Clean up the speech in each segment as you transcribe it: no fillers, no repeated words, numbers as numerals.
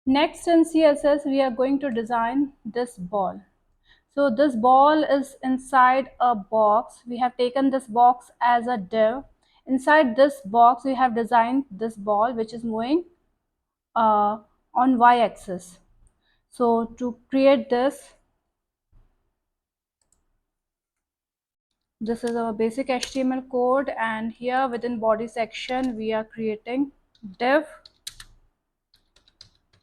Next in CSS, we are going to design this ball. So this ball is inside a box. We have taken this box as a div. Inside this box, we have designed this ball which is moving uh, on y-axis. So to create this is our basic HTML code, and here within body section we are creating div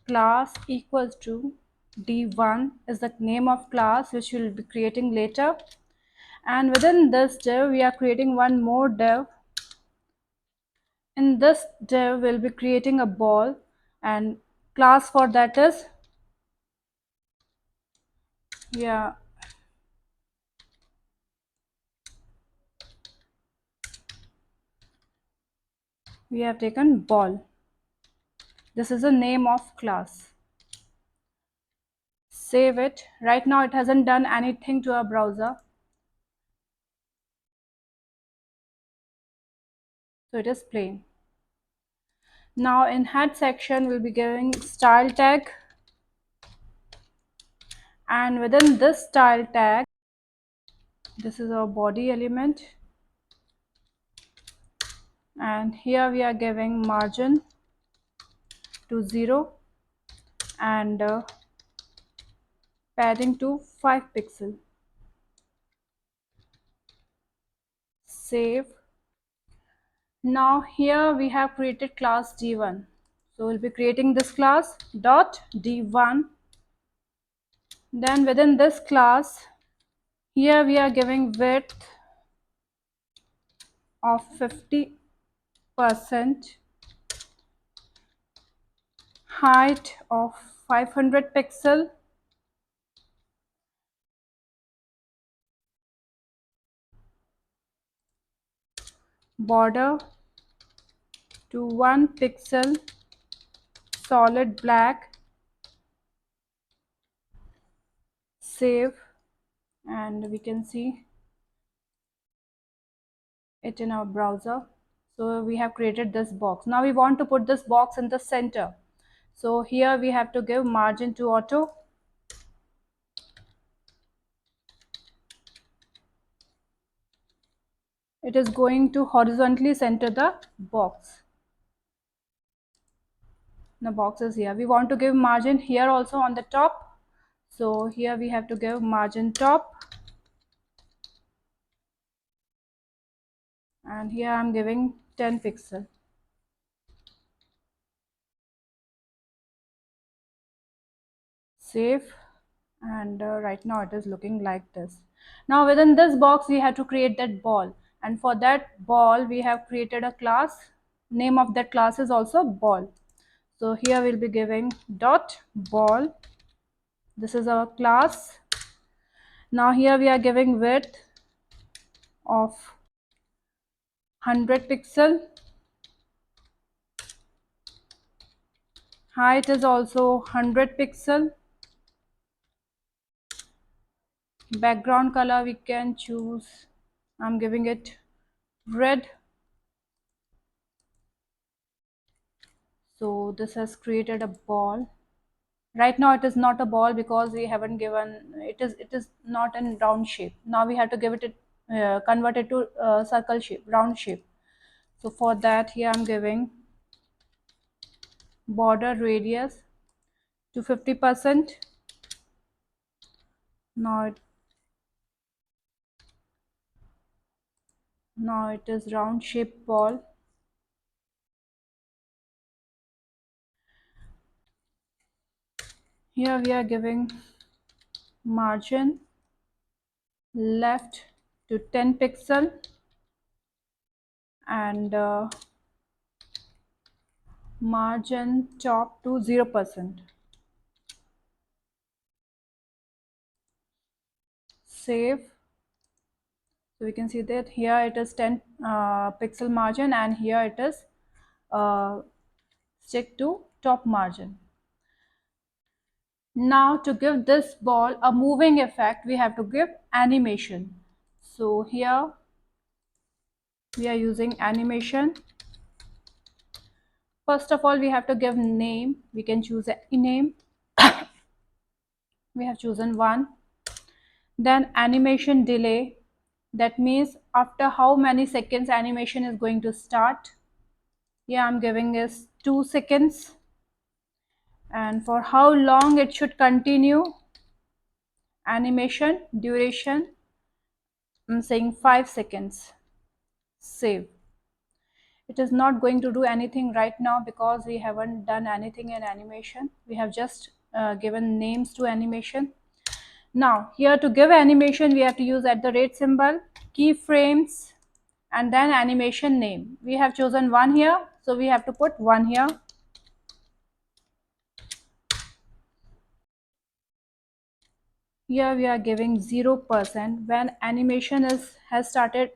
class equals to d1 is the name of class which we will be creating later, and within this div we are creating one more div. In this div we'll be creating a ball, and class for that is, yeah, we have taken ball. This is the name of class. Save it. Right now it hasn't done anything to our browser, so it is plain. Now in head section we'll be giving style tag, and within this style tag, this is our body element, and here we are giving margin to 0 and padding to 5 pixel. Save. Now here we have created class d1, so we'll be creating this class dot d1. Then within this class, here we are giving width of 50%, height of 500 pixel, border to 1 pixel, solid black. Save, and we can see it in our browser. So we have created this box. Now we want to put this box in the center. So here we have to give margin to auto. It is going to horizontally center the box. The box is here. We want to give margin here also on the top. So here we have to give margin top, and here I'm giving 10 pixel. Save, and right now it is looking like this. Now within this box we have to create that ball, and for that ball we have created a class. Name of that class is also ball. So here we'll be giving dot ball. This is our class. Now here we are giving width of 100 pixel, height is also 100 pixel, background color we can choose, I'm giving it red. So this has created a ball. Right now it is not a ball because we haven't given it is not in round shape. Now we have to give it convert it to circle shape, round shape. So for that, here I'm giving border radius to 50%. Now it is round shape ball. Here we are giving margin left to 10 pixel and margin top to 0%. Save. So we can see that here it is 10 pixel margin, and here it is stick to top margin. Now to give this ball a moving effect, we have to give animation. So here we are using animation. First of all, we have to give name. We can choose any name. We have chosen one. Then animation delay. That means after how many seconds animation is going to start. Yeah, I'm giving is 2 seconds. And for how long it should continue, animation duration, I'm saying 5 seconds. Save. It is not going to do anything right now because we haven't done anything in animation. We have just given names to animation. Now here to give animation we have to use @ symbol, keyframes, and then animation name. We have chosen one here, so we have to put one here. Here we are giving 0% when animation has started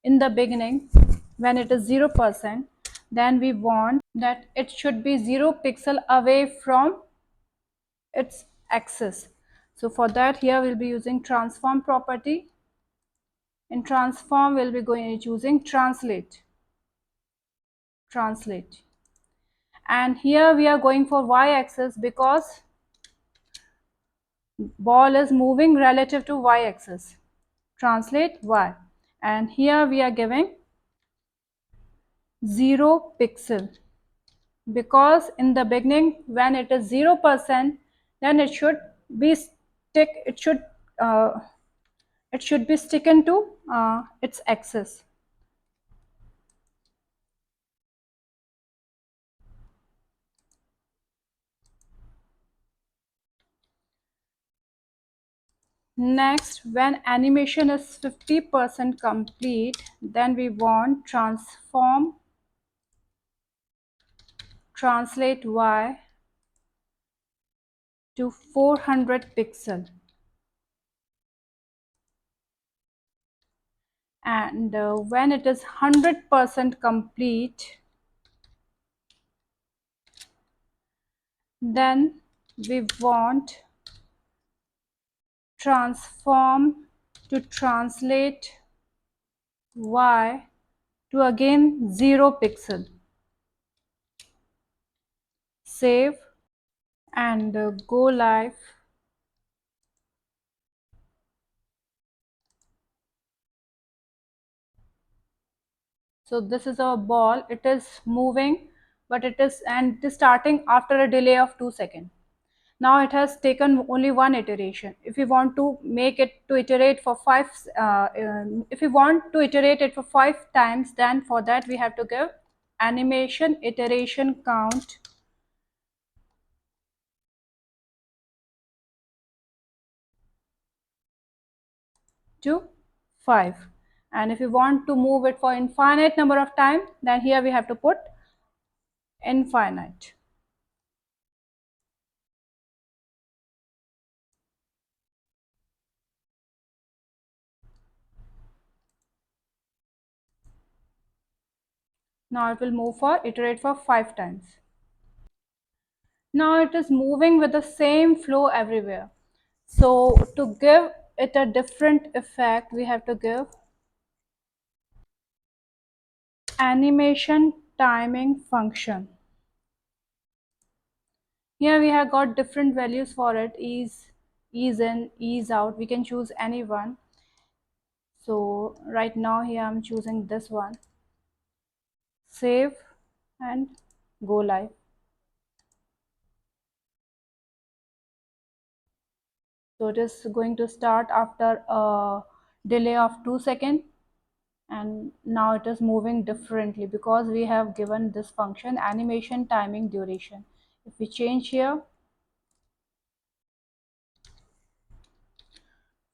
in the beginning. When it is 0%, then we want that it should be 0 pixel away from its axis. So for that, here we'll be using transform property. In transform, we'll be choosing translate. And here we are going for y-axis because ball is moving relative to y-axis. Translate y. And here we are giving 0 pixel because in the beginning when it is 0%, then it should be uh, it should be sticking to its axis. Next, when animation is 50% complete, then we want transform translate y to 400 pixel. And when it is 100% complete, then we want transform to translate y to again 0 pixel. Save and go live. So this is our ball. It is moving, but it is starting after a delay of 2 seconds. Now it has taken only one iteration. If we want to make it to iterate for if we want to iterate it for 5 times, then for that we have to give animation iteration count to 5. And if we want to move it for infinite number of time, then here we have to put infinite. Now it will move for iterate for 5 times. Now it is moving with the same flow everywhere. So to give it a different effect, we have to give animation timing function. Here we have got different values for it, ease in, ease out. We can choose any one. So right now here I'm choosing this one. Save and go live. So it is going to start after a delay of 2 seconds, and now it is moving differently because we have given this function animation timing duration. If we change here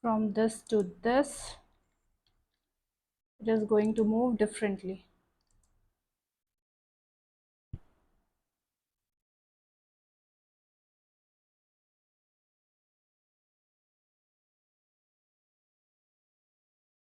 from this to this, it is going to move differently.